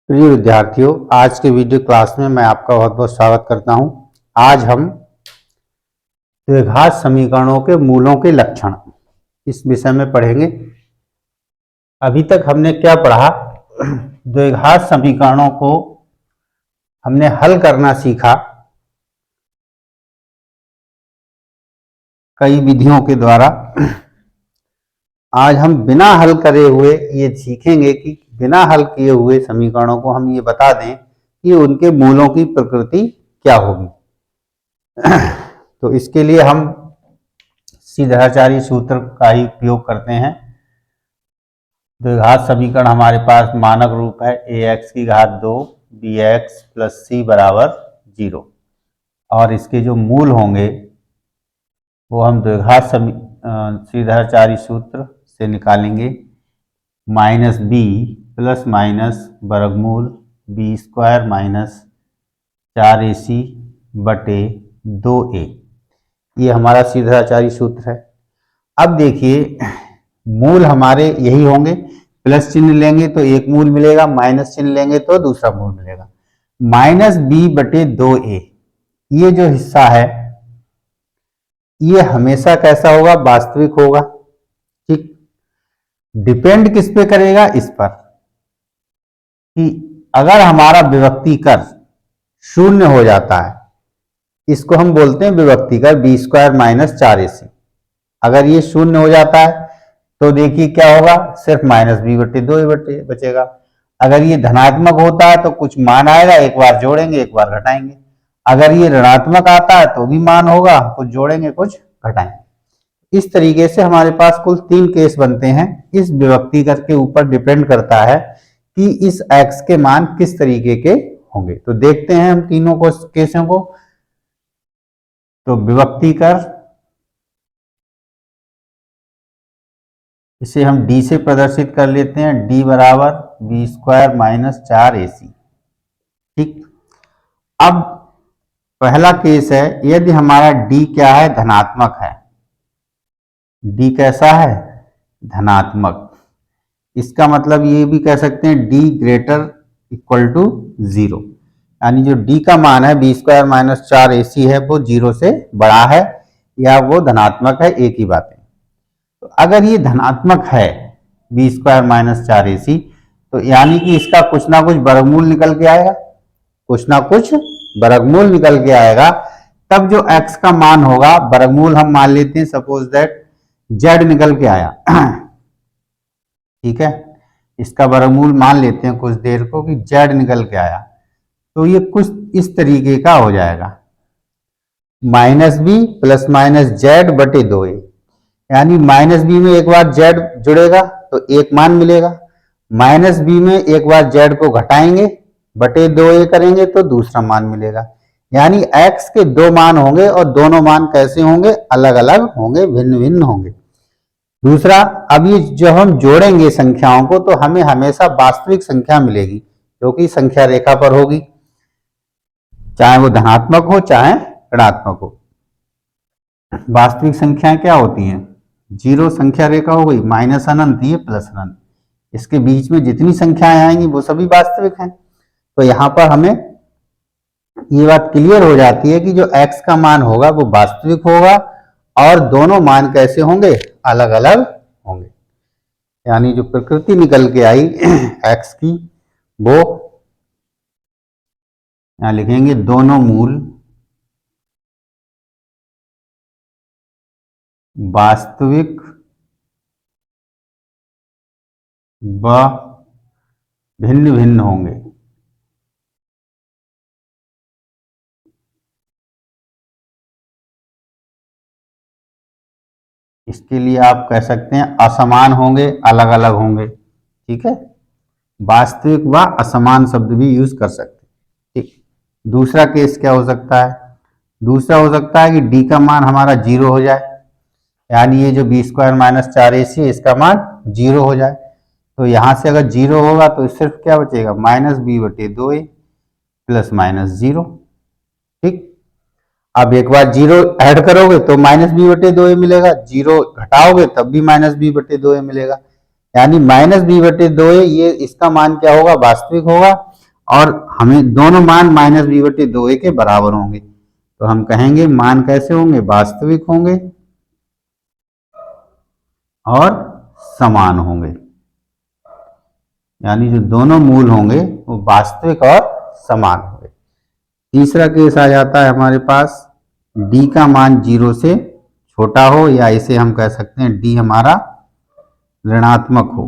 प्रिय विद्यार्थियों, आज के वीडियो क्लास में मैं आपका बहुत बहुत स्वागत करता हूं। आज हम द्विघात समीकरणों के मूलों के लक्षण इस विषय में पढ़ेंगे। अभी तक हमने क्या पढ़ा? द्विघात समीकरणों को हमने हल करना सीखा कई विधियों के द्वारा। आज हम बिना हल करे हुए ये सीखेंगे कि बिना हल किए हुए समीकरणों को हम ये बता दें कि उनके मूलों की प्रकृति क्या होगी। तो इसके लिए हम सीधाचारी सूत्र का ही उपयोग करते हैं। द्विघात समीकरण हमारे पास मानक रूप है ax की घात 2 bx प्लस c बराबर 0, और इसके जो मूल होंगे वो हम द्विघात सीधाचारी सूत्र से निकालेंगे। माइनस बी प्लस माइनस वर्गमूल बी स्क्वायर माइनस 4ac बटे 2a, ये हमारा सीधाचारी सूत्र है। अब देखिए, मूल हमारे यही होंगे। प्लस चिन्ह लेंगे तो एक मूल मिलेगा, माइनस चिन्ह लेंगे तो दूसरा मूल मिलेगा। माइनस बी बटे 2a, ये जो हिस्सा है ये हमेशा कैसा होगा? वास्तविक होगा। ठीक, डिपेंड किस पे करेगा? इस पर कि अगर हमारा विभक्ति कर शून्य हो जाता है, इसको हम बोलते हैं विभक्ति कर बी स्क्वायर माइनस 4ac। अगर ये शून्य हो जाता है तो देखिए क्या होगा? सिर्फ माइनस बी बटे 2 बचेगा। अगर ये धनात्मक होता है तो कुछ मान आएगा, एक बार जोड़ेंगे एक बार घटाएंगे। अगर ये ऋणात्मक आता है तो भी मान होगा, कुछ जोड़ेंगे कुछ घटाएंगे। इस तरीके से हमारे पास कुल 3 केस बनते हैं। इस विभक्ति कर के ऊपर डिपेंड करता है कि इस x के मान किस तरीके के होंगे। तो देखते हैं हम तीनों को केसों को। तो विभक्ति कर, इसे हम d से प्रदर्शित कर लेते हैं। d बराबर बी स्क्वायर माइनस 4ac। ठीक, अब पहला केस है, यदि हमारा d क्या है? धनात्मक है। d कैसा है? धनात्मक। इसका मतलब ये भी कह सकते हैं d ग्रेटर इक्वल टू 0, यानी जो d का मान है बी स्क्वायर माइनस 4ac है वो 0 से बड़ा है या वो धनात्मक है, एक ही बात है। तो अगर ये धनात्मक है बी स्क्वायर माइनस 4ac, तो यानी कि इसका कुछ ना कुछ वर्गमूल निकल के आएगा, कुछ ना कुछ वर्गमूल निकल के आएगा। तब जो x का मान होगा, वर्गमूल हम मान लेते हैं, सपोज दैट z निकल के आया। ठीक है, इसका वर्गमूल मान लेते हैं कुछ देर को कि z निकल के आया, तो ये कुछ इस तरीके का हो जाएगा। Minus B plus minus Z बटे 2a, यानी माइनस बी में एक बार z जुड़ेगा तो एक मान मिलेगा, माइनस बी में एक बार z को घटाएंगे बटे 2a करेंगे तो दूसरा मान मिलेगा। यानी x के 2 मान होंगे और दोनों मान कैसे होंगे? अलग अलग होंगे, भिन्न भिन्न होंगे। दूसरा, अब ये जो हम जोड़ेंगे संख्याओं को तो हमें हमेशा वास्तविक संख्या मिलेगी, जो कि संख्या रेखा पर होगी, चाहे वो धनात्मक हो चाहे ऋणात्मक हो। वास्तविक संख्याएं क्या होती हैं? 0 संख्या रेखा हो गई, माइनस अनंत, ये प्लस अनंत। इसके बीच में जितनी संख्याएं आएंगी वो सभी वास्तविक हैं। तो यहाँ पर हमें ये बात क्लियर हो जाती है कि जो x का मान होगा वो वास्तविक होगा और दोनों मान कैसे होंगे? अलग अलग होंगे। यानी जो प्रकृति निकल के आई x की, वो यहां लिखेंगे दोनों मूल वास्तविक व भिन्न भिन्न होंगे। इसके लिए आप कह सकते हैं असमान होंगे, अलग अलग होंगे। ठीक है, वास्तविक व असमान शब्द भी यूज कर सकते हैं। ठीक, दूसरा केस क्या हो सकता है? दूसरा हो सकता है कि d का मान हमारा 0 हो जाए, यानी ये जो बी स्क्वायर माइनस 4ac है इसका मान 0 हो जाए। तो यहां से अगर 0 होगा तो सिर्फ क्या बचेगा? माइनस बी बटे 2a प्लस माइनस 0। ठीक, अब एक बार 0 ऐड करोगे तो माइनस बी बटे 2a मिलेगा, 0 घटाओगे तब भी माइनस बी बटे 2a मिलेगा। यानी माइनस बी बटे 2a, ये इसका मान क्या होगा? वास्तविक होगा। और हमें दोनों मान माइनस बी बटे दो ए के बराबर होंगे, तो हम कहेंगे मान कैसे होंगे, वास्तविक होंगे और समान होंगे। यानी जो दोनों मूल होंगे वो वास्तविक और समान होंगे। तीसरा केस आ जाता है हमारे पास, d का मान 0 से छोटा हो, या इसे हम कह सकते हैं d हमारा ऋणात्मक हो।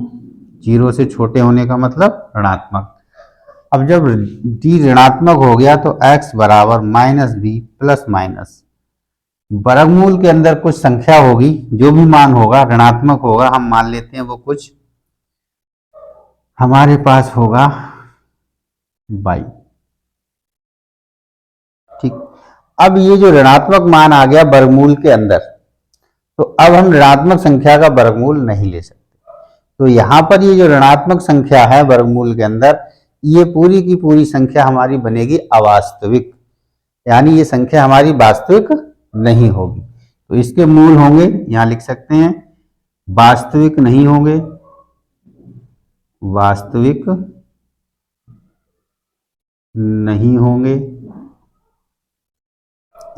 0 से छोटे होने का मतलब ऋणात्मक। अब जब d ऋणात्मक हो गया तो x बराबर माइनस बी प्लस माइनस वर्गमूल के अंदर कुछ संख्या होगी, जो भी मान होगा ऋणात्मक होगा, हम मान लेते हैं वो कुछ हमारे पास होगा y। ठीक, अब ये जो ऋणात्मक मान आ गया वर्गमूल के अंदर, तो अब हम ऋणात्मक संख्या का वर्गमूल नहीं ले सकते। तो यहां पर ये जो ऋणात्मक संख्या है वर्गमूल के अंदर, ये पूरी की पूरी संख्या हमारी बनेगी अवास्तविक, यानी ये संख्या हमारी वास्तविक नहीं होगी। तो इसके मूल होंगे, यहां लिख सकते हैं वास्तविक नहीं होंगे, वास्तविक नहीं होंगे,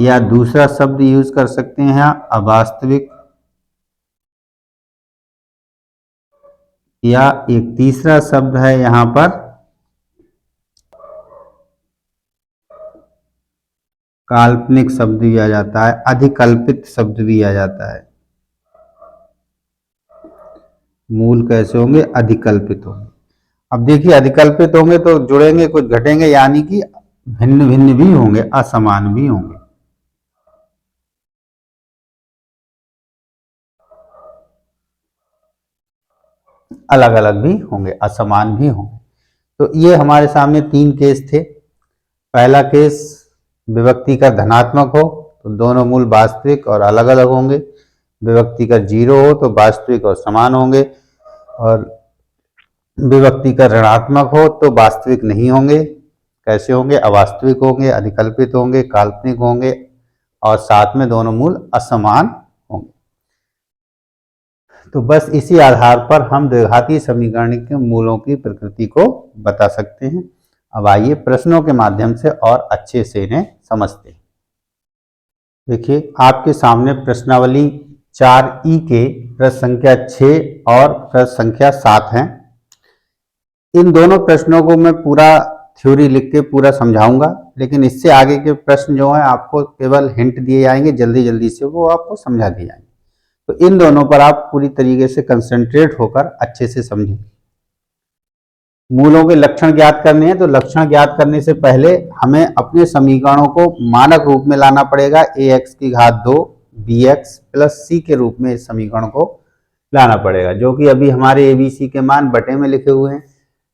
या दूसरा शब्द यूज कर सकते हैं अवास्तविक, या एक तीसरा शब्द है यहां पर काल्पनिक शब्द भी आ जाता है, अधिकल्पित शब्द भी आ जाता है। मूल कैसे होंगे, अधिकल्पित होंगे। अब देखिए अधिकल्पित होंगे तो जुड़ेंगे कुछ घटेंगे, यानी कि भिन्न भिन्न भी होंगे, असमान भी होंगे। अलग अलग भी होंगे, असमान भी होंगे। तो ये हमारे सामने तीन केस थे। पहला केस विभक्ति का धनात्मक हो तो दोनों मूल वास्तविक और अलग अलग होंगे, विभक्ति का 0 हो तो वास्तविक और समान होंगे, और विभक्ति का ऋणात्मक हो तो वास्तविक नहीं होंगे। कैसे होंगे, अवास्तविक होंगे, अधिकल्पित होंगे, काल्पनिक होंगे, और साथ में दोनों मूल असमान होंगे। तो बस इसी आधार पर हम द्विघातीय समीकरण के मूलों की प्रकृति को बता सकते हैं। अब आइए प्रश्नों के माध्यम से और अच्छे से इन्हें समझते हैं। देखिए आपके सामने प्रश्नावली 4E के प्रश्न संख्या 6 और प्रश्न संख्या 7 हैं। इन दोनों प्रश्नों को मैं पूरा थ्योरी लिख के पूरा समझाऊंगा, लेकिन इससे आगे के प्रश्न जो हैं आपको केवल हिंट दिए जाएंगे, जल्दी जल्दी से वो आपको समझा दिए जाएंगे। तो इन दोनों पर आप पूरी तरीके से कंसंट्रेट होकर अच्छे से समझें। मूलों के लक्षण ज्ञात करने हैं, तो लक्षण ज्ञात करने से पहले हमें अपने समीकरणों को मानक रूप में लाना पड़ेगा। ax की घात 2 bx प्लस c के रूप में इस समीकरण को लाना पड़ेगा, जो कि अभी हमारे abc के मान बटे में लिखे हुए हैं।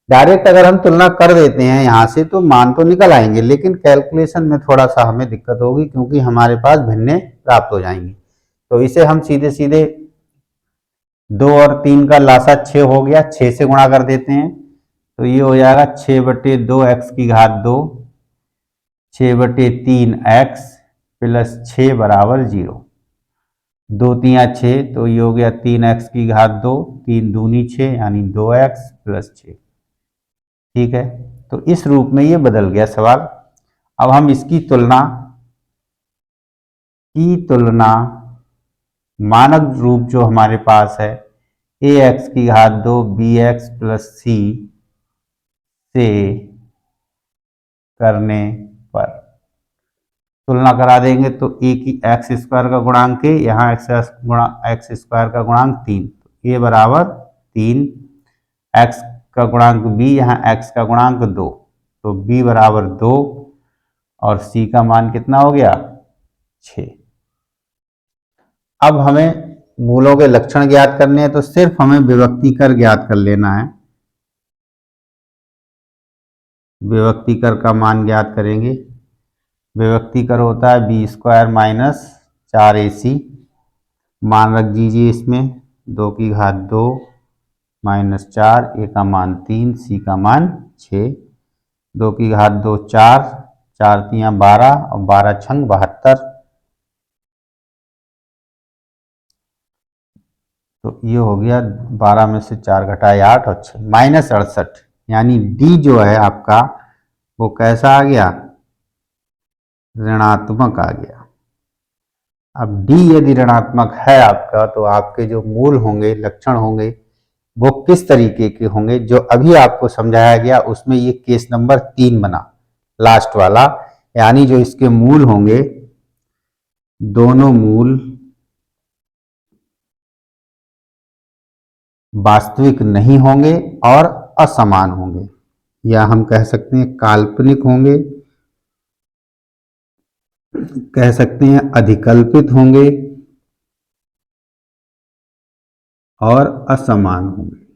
डायरेक्ट अगर हम तुलना कर देते हैं यहाँ से तो मान तो निकल आएंगे, लेकिन कैलकुलेशन में थोड़ा सा हमें दिक्कत होगी, क्योंकि हमारे पास भिन्ने प्राप्त हो जाएंगी। तो इसे हम सीधे सीधे 2 और 3 का लासा 6 हो गया, 6 से गुणा कर देते हैं, तो ये हो जाएगा 6 बटे 2 एक्स की घात 2, 6 बटे 3 एक्स प्लस 6 बराबर 0। 2 तिया 6, तो ये हो गया 3 एक्स की घात 2, 3 दूनी 6 यानी 2x प्लस 6। ठीक है, तो इस रूप में ये बदल गया सवाल। अब हम इसकी तुलना मानक रूप जो हमारे पास है ax की घात 2 bx प्लस c से करने पर तुलना करा देंगे, तो a की एक्स स्क्वायर का गुणांक है, यहाँ एक्स स्क्वायर का गुणांक 3, तो a बराबर 3, x का गुणांक b, यहाँ x का गुणांक 2, तो b बराबर 2, और c का मान कितना हो गया 6। अब हमें मूलों के लक्षण ज्ञात करने हैं, तो सिर्फ हमें विभक्ति कर ज्ञात कर लेना है। विभक्ति कर का मान ज्ञात करेंगे। विभक्ति कर होता है बी स्क्वायर माइनस 4ac, मान रख दीजिए इसमें 2 की घात 2 माइनस 4, a का मान 3, c का मान 6, 2 की घात 2 4, 4 तिया 12 और 12 छंग 72, तो ये हो गया 12 में से 4 घटाए 8 और 6 माइनस 68, यानी d जो है आपका वो कैसा आ गया, ऋणात्मक आ गया। अब डी यदि ऋणात्मक है आपका, तो आपके जो मूल होंगे, लक्षण होंगे, वो किस तरीके के होंगे, जो अभी आपको समझाया गया उसमें ये केस नंबर 3 बना, लास्ट वाला। यानी जो इसके मूल होंगे, दोनों मूल वास्तविक नहीं होंगे और असमान होंगे, या हम कह सकते हैं काल्पनिक होंगे, कह सकते हैं अधिकल्पित होंगे और असमान होंगे,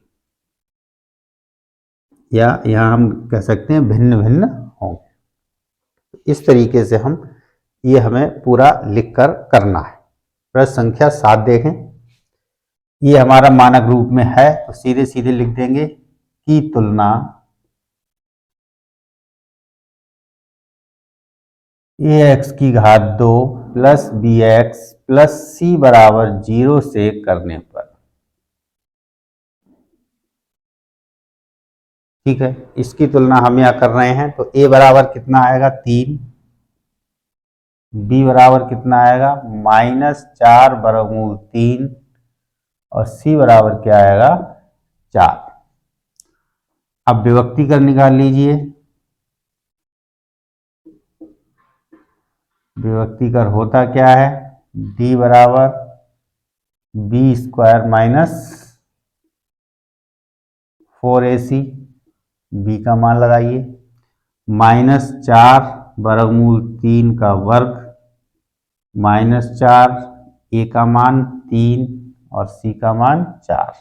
या यहां हम कह सकते हैं भिन्न भिन्न होंगे। इस तरीके से ये हमें पूरा लिखकर करना है। प्रश्न संख्या 7 देखें। ये हमारा मानक रूप में है, तो सीधे सीधे लिख देंगे की तुलना ax की घात 2 प्लस bx प्लस c बराबर 0 से करने पर। ठीक है, इसकी तुलना हम यहाँ कर रहे हैं, तो a बराबर कितना आएगा 3, b बराबर कितना आएगा -4 वर्गमूल 3 और c बराबर क्या आएगा 4। अब विभक्तिकर निकाल लीजिए। विभक्तिकर होता क्या है, d बराबर B square minus 4ac, b का मान लगाइए, -4 वर्गमूल 3 का वर्ग -4, a का मान 3 और c का मान 4,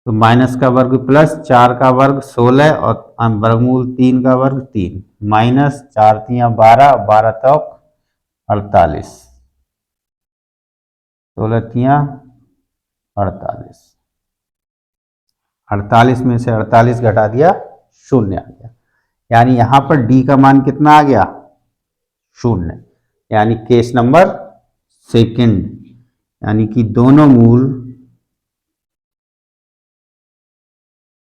तो माइनस का वर्ग प्लस 4 का वर्ग 16 और वर्गमूल 3 का वर्ग 3, -4 3 12, 12 तक 48, 16 3 48, 48 में से 48 घटा दिया, 0 आ गया। यानी यहां पर d का मान कितना आ गया 0, यानी केस नंबर सेकंड, यानी कि दोनों मूल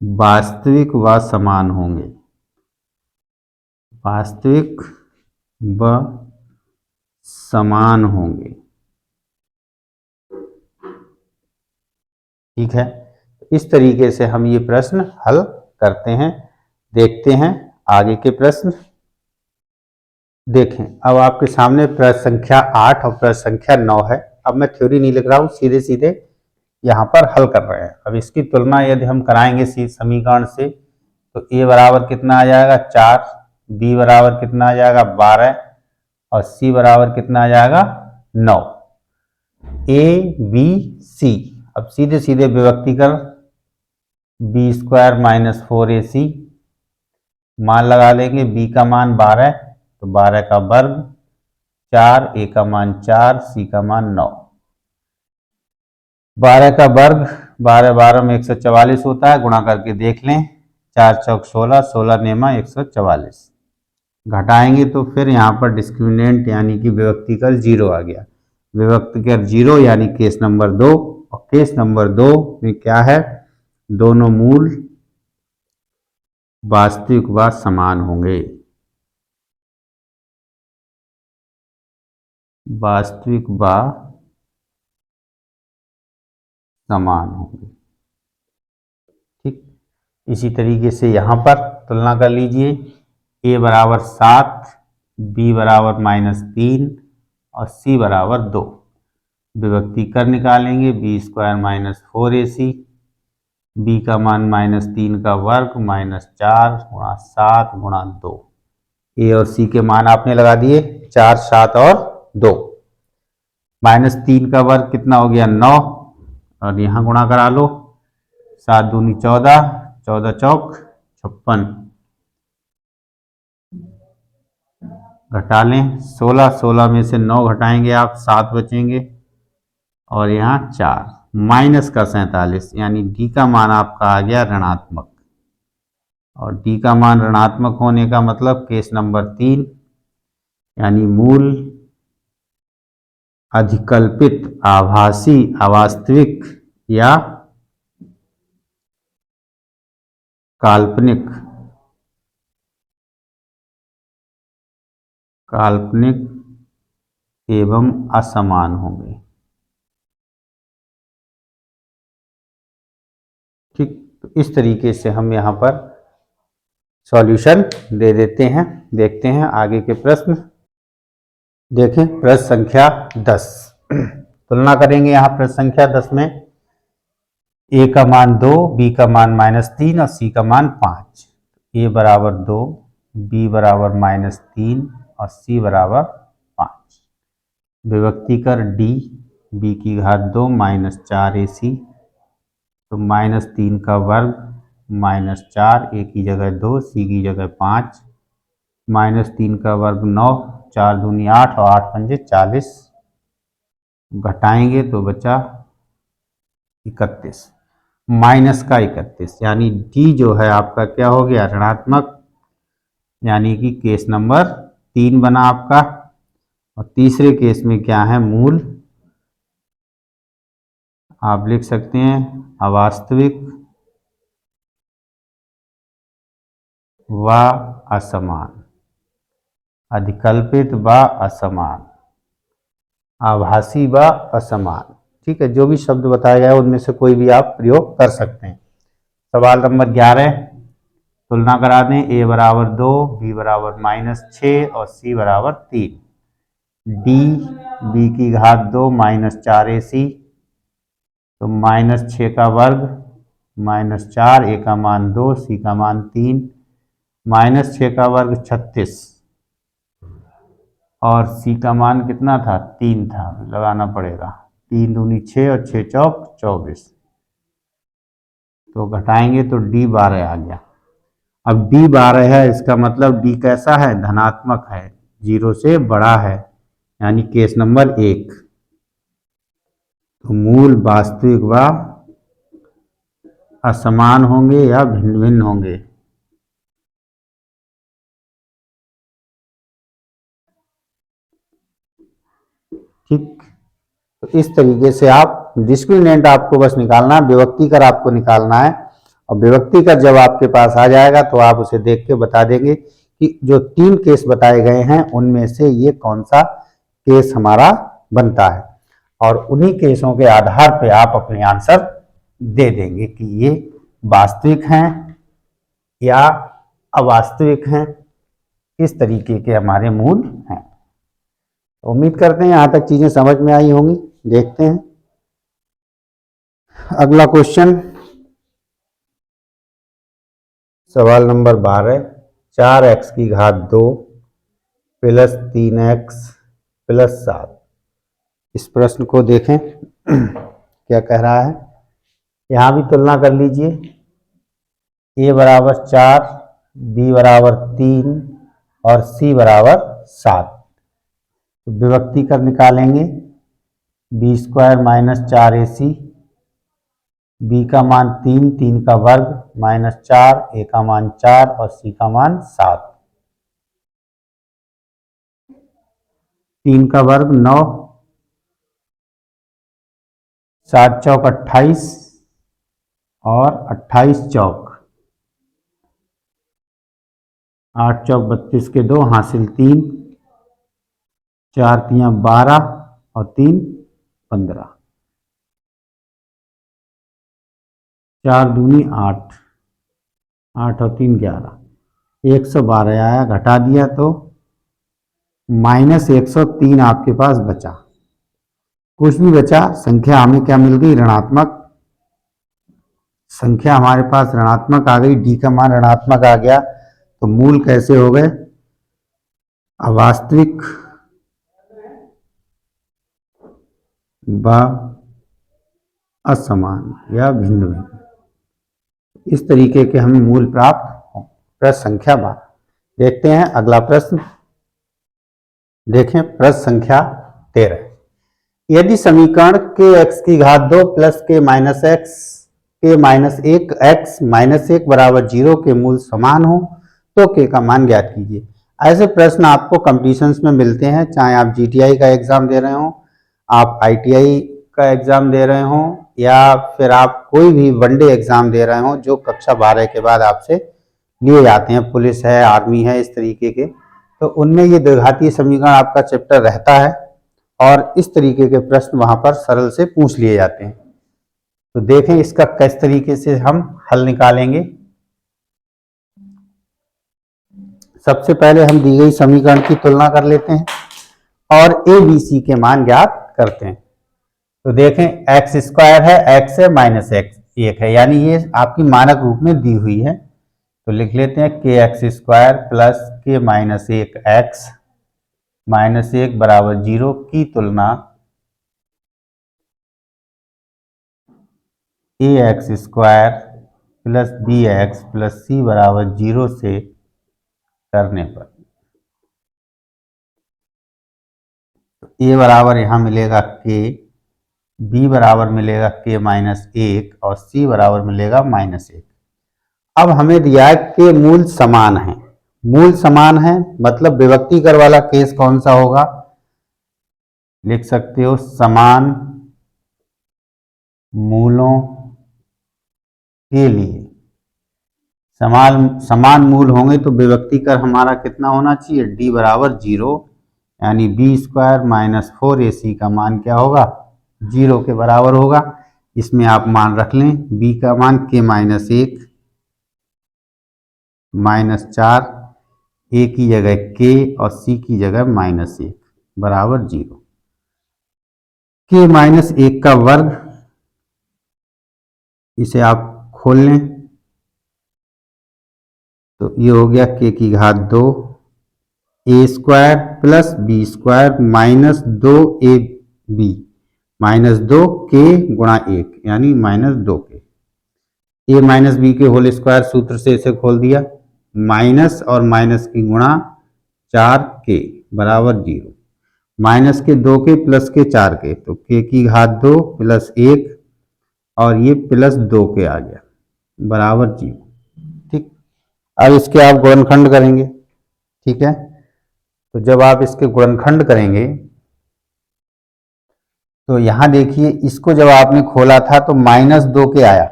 वास्तविक व समान होंगे, वास्तविक व समान होंगे। ठीक है, इस तरीके से हम ये प्रश्न हल करते हैं। देखते हैं आगे के प्रश्न। देखें, अब आपके सामने प्रश्न संख्या 8 और प्रश्न संख्या 9 है। अब मैं थ्योरी नहीं लिख रहा हूं, सीधे सीधे यहाँ पर हल कर रहे हैं। अब इसकी तुलना यदि हम कराएंगे समीकरण से, तो a बराबर कितना आ जाएगा 4, b बराबर कितना आ जाएगा 12 और c बराबर कितना आ जाएगा 9। a b c, अब सीधे सीधे विभक्ति कर, बी स्क्वायर माइनस 4ac, मान लगा लेंगे, b का मान 12 तो 12 का वर्ग 4, a का मान 4, c का मान 9, 12 का वर्ग 12 12 में 144 होता है, गुणा करके देख लें, 4 चौक 16, 16 नेमा 144, घटाएंगे तो फिर यहाँ पर डिस्क्रिमिनेंट यानी कि विभक्तिकर 0 आ गया। विभक्तिकर 0 यानी केस नंबर 2, और केस नंबर 2 में क्या है, दोनों मूल वास्तविक व समान होंगे, वास्तविक व समान होंगे। ठीक, इसी तरीके से यहां पर तुलना कर लीजिए, a बराबर 7, b बराबर -3 और c बराबर 2। विभक्ति कर निकालेंगे, B square minus 4ac, b का मान -3 का वर्ग -4 गुणा 7 गुणा 2, a और c के मान आपने लगा दिए, 4 7 और 2, -3 का वर्ग कितना हो गया 9, और यहाँ गुणा करा लो, 7 दूनी 14, 14 चौक 56, घटा लें, 16 16 में से 9 घटाएंगे आप, 7 बचेंगे और यहाँ 4, माइनस का 47, यानी डी का मान आपका आ गया ऋणात्मक। और डी का मान ऋणात्मक होने का मतलब केस नंबर 3, यानी मूल अधिकल्पित, आभासी, अवास्तविक या काल्पनिक काल्पनिक एवं असमान होंगे। ठीक, तो इस तरीके से हम यहाँ पर सॉल्यूशन दे देते हैं। देखते हैं आगे के प्रश्न। देखें प्रश्न संख्या 10। तुलना करेंगे यहाँ प्रश्न संख्या 10 में ए का मान 2, बी का मान -3 और सी का मान 5। ए बराबर 2, बी बराबर -3 और सी बराबर 5। विभक्ति कर डी, बी की घात 2 -4ac, तो -3 का वर्ग -4, ए की जगह 2, सी की जगह 5, -3 का वर्ग 9, 4 दूनी 8 और 8 पंजे 40, घटाएंगे तो बचा 31, माइनस का 31, यानी डी जो है आपका क्या हो गया, ऋणात्मक, यानी कि केस नंबर 3 बना आपका। और तीसरे केस में क्या है, मूल आप लिख सकते हैं अवास्तविक व असमान, अधिकल्पित व असमान, आभासी व असमान। ठीक है, जो भी शब्द बताया गया है उनमें से कोई भी आप प्रयोग कर सकते हैं। सवाल नंबर 11, तुलना करा दें। ए बराबर 2, बी बराबर -6 और सी बराबर 3। डी, बी की घात 2 -4ac, तो -6 का वर्ग -4, ए का मान 2, सी का मान 3, -6 का वर्ग 36 और सी का मान कितना था, 3 था, लगाना पड़ेगा। 3 दूनी 6 और 6 चौक 24, तो घटाएंगे तो डी 12 आ गया। अब डी 12 है, इसका मतलब डी कैसा है, धनात्मक है, 0 से बड़ा है, यानी केस नंबर 1। तो मूल वास्तविक व असमान होंगे या भिन्न भिन्न होंगे। ठीक, तो इस तरीके से आप डिस्क्रिमिनेंट आपको बस निकालना है, विभक्ति कर आपको निकालना है। और विभक्ति कर जब आपके पास आ जाएगा तो आप उसे देख के बता देंगे कि जो 3 केस बताए गए हैं उनमें से ये कौन सा केस हमारा बनता है, और उन्हीं केसों के आधार पे आप अपने आंसर दे देंगे कि ये वास्तविक हैं या अवास्तविक हैं, किस तरीके के हमारे मूल हैं। उम्मीद करते हैं यहाँ तक चीजें समझ में आई होंगी। देखते हैं अगला क्वेश्चन, सवाल नंबर 12। 4x की घात 2 प्लस 3x प्लस 7। इस प्रश्न को देखें क्या कह रहा है। यहाँ भी तुलना कर लीजिए। a बराबर 4, b बराबर 3 और c बराबर 7। तो विभक्ति कर निकालेंगे। b² -4ac, b का मान 3, 3 का वर्ग -4, a का मान 4 और c का मान 7। 3 का वर्ग 9, 7 चौक 28 और 28 चौक 8 चौक 32 के 2 हासिल 3, 4 तियां 12 और 3 15, 4 दूनी 8, 8 और 3 11, 112 आया, घटा दिया तो -103 आपके पास बचा। कुछ भी बचा, संख्या हमें क्या मिल गई, ऋणात्मक संख्या हमारे पास ऋणात्मक आ गई, डी का मान ऋणात्मक आ गया। तो मूल कैसे हो गए, अवास्तविक व असमान या भिन्न भिन्न, इस तरीके के हमें मूल प्राप्त हो। प्रश्न संख्या 12। देखते हैं अगला प्रश्न। देखें प्रश्न संख्या 13। यदि समीकरण के x की घात 2 प्लस के माइनस एक्स के -1 x -1 बराबर 0 के मूल समान हो तो k का मान ज्ञात कीजिए। ऐसे प्रश्न आपको कंपटीशंस में मिलते हैं, चाहे आप GTI का एग्जाम दे रहे हो, आप ITI का एग्जाम दे रहे हो, या फिर आप कोई भी वनडे एग्जाम दे रहे हो जो कक्षा 12 के बाद आपसे लिए जाते हैं, पुलिस है, आर्मी है, इस तरीके के। तो उनमें ये द्विघातीय समीकरण आपका चैप्टर रहता है और इस तरीके के प्रश्न वहां पर सरल से पूछ लिए जाते हैं। तो देखें इसका किस तरीके से हम हल निकालेंगे। सबसे पहले हम दी गई समीकरण की तुलना कर लेते हैं और ए बी सी के मान ज्ञात करते हैं। तो देखें एक्स स्क्वायर है, एक्स है, माइनस एक्स एक है, यानी ये आपकी मानक रूप में दी हुई है। तो लिख लेते हैं K X square plus K minus एक एक्स माइनस एक बराबर 0 की तुलना A X square plus B X plus C बराबर 0 से करने पर ए बराबर यहाँ मिलेगा के, बी बराबर मिलेगा के माइनस एक और सी बराबर मिलेगा माइनस एक। अब हमें दिया है के मूल समान है, मूल समान है मतलब विभक्ति कर वाला केस कौन सा होगा, लिख सकते हो समान मूलों के लिए। समान मूल होंगे तो विभक्ति कर हमारा कितना होना चाहिए, डी बराबर 0, यानी बी स्क्वायर माइनस 4ac का मान क्या होगा, 0 के बराबर होगा। इसमें आप मान रख लें, b का मान के माइनस एक माइनस 4, a की जगह k और c की जगह माइनस एक बराबर 0। के माइनस एक का वर्ग, इसे आप खोल लें तो ये हो गया के की घात 2 A square plus B square minus 2 A B minus 2 के गुणा 1 यानी माइनस 2 के। ए माइनस बी के होल स्क्वायर सूत्र से इसे खोल दिया, माइनस और माइनस की गुणा 4 के बराबर 0, माइनस के 2 के प्लस के 4 के, तो के की घात 2 प्लस 1 और ये प्लस 2 के आ गया बराबर 0। ठीक, अब इसके आप गुणनखंड करेंगे। ठीक है, तो जब आप इसके गुणनखंड करेंगे तो यहां देखिए इसको जब आपने खोला था तो माइनस 2 के आया,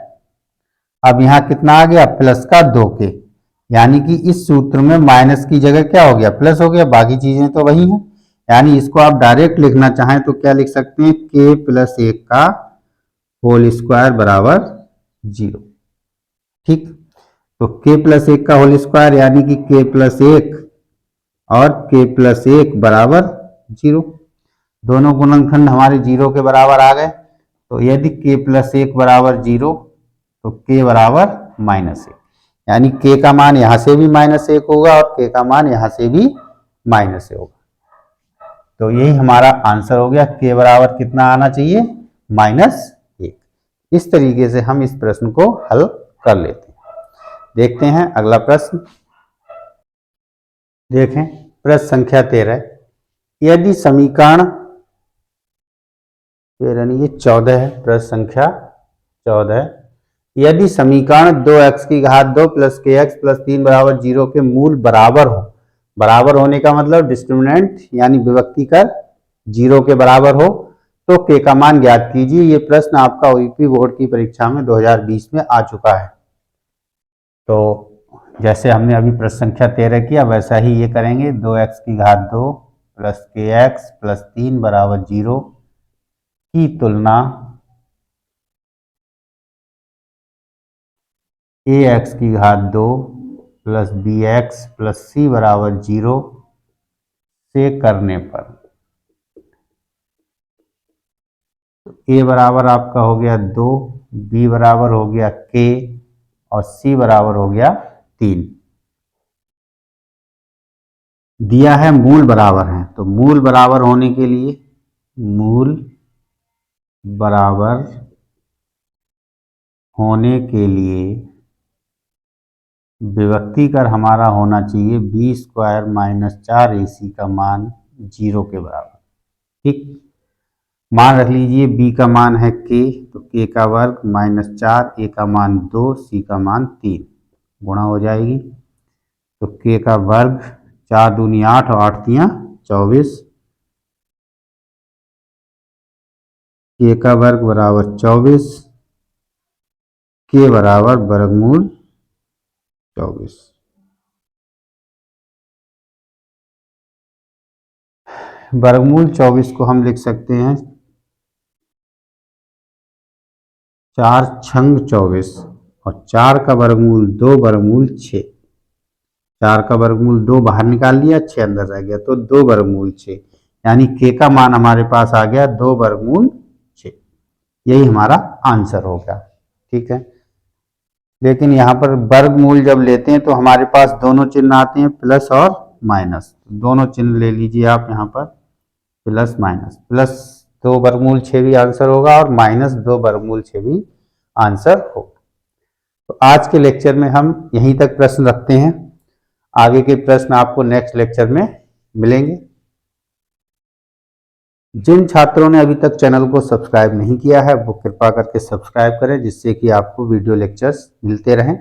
अब यहां कितना आ गया, प्लस का 2 के, यानी कि इस सूत्र में माइनस की जगह क्या हो गया, प्लस हो गया, बाकी चीजें तो वही हैं। यानी इसको आप डायरेक्ट लिखना चाहें तो क्या लिख सकते हैं, के प्लस एक का होल स्क्वायर बराबर 0। ठीक, तो के प्लस एक का होल स्क्वायर यानी कि के प्लस एक और के प्लस एक बराबर 0। दोनों गुणनखंड हमारे 0 के बराबर आ गए। तो यदि के प्लस एक बराबर 0 तो के बराबर माइनस एक, यानी के का मान यहां से भी माइनस एक होगा और के का मान यहां से भी माइनस एक होगा। तो यही हमारा आंसर हो गया, के बराबर कितना आना चाहिए, माइनस एक। इस तरीके से हम इस प्रश्न को हल कर लेते हैं। देखते हैं अगला प्रश्न। देखें प्रश्न संख्या 13, यदि समीकरण 13 नहीं ये 14 है, प्रश्न संख्या 14, यदि समीकरण 2x की घात 2 प्लस के एक्स प्लस 3 बराबर 0 के मूल बराबर हो, बराबर होने का मतलब डिस्क्रिमिनेंट यानी विभक्ति कर 0 के बराबर हो, तो के का मान ज्ञात कीजिए। ये प्रश्न आपका ओयूपी बोर्ड की परीक्षा में 2020 में आ चुका है। तो जैसे हमने अभी प्रश्न संख्या 13 किया वैसा ही ये करेंगे, 2x की घात 2 प्लस के एक्स प्लस 3 बराबर 0 की तुलना ए एक्स की घात 2 plus B X plus C बराबर 0 से करने पर ए बराबर आपका हो गया 2, बी बराबर हो गया के और सी बराबर हो गया 3। दिया है मूल बराबर है, तो मूल बराबर होने के लिए मूल बराबर होने के लिए विभक्ति कर हमारा होना चाहिए बी स्क्वायर माइनस 4ac का मान 0 के बराबर। ठीक, मान रख लीजिए b का मान है k, तो k का वर्ग माइनस 4, a का मान 2, c का मान 3 गुणा हो जाएगी, तो k का वर्ग 4 दूनी 8 और 8 तियां 24, k का वर्ग बराबर 24, k बराबर वर्गमूल 24। वर्गमूल 24 को हम लिख सकते हैं 4 छंग 24 और 4 का वर्गमूल 2 वर्गमूल 6। 4 का वर्गमूल 2 बाहर निकाल लिया, 6 अंदर रह गया, तो 2 वर्गमूल 6, यानी के का मान हमारे पास आ गया 2 वर्गमूल 6। यही हमारा आंसर हो गया। ठीक है, लेकिन यहाँ पर वर्गमूल जब लेते हैं तो हमारे पास दोनों चिन्ह आते हैं, प्लस और माइनस। दोनों चिन्ह ले लीजिए आप यहाँ पर, प्लस माइनस। प्लस 2 वर्गमूल 6 भी आंसर होगा और माइनस 2 वर्गमूल 6 भी आंसर होगा। तो आज के लेक्चर में हम यहीं तक प्रश्न रखते हैं। आगे के प्रश्न आपको नेक्स्ट लेक्चर में मिलेंगे। जिन छात्रों ने अभी तक चैनल को सब्सक्राइब नहीं किया है वो कृपा करके सब्सक्राइब करें, जिससे कि आपको वीडियो लेक्चर्स मिलते रहें।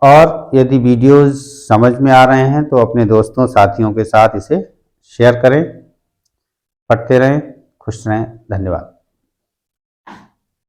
और यदि वीडियोस समझ में आ रहे हैं तो अपने दोस्तों साथियों के साथ इसे शेयर करें। पढ़ते रहें, खुश रहें। धन्यवाद।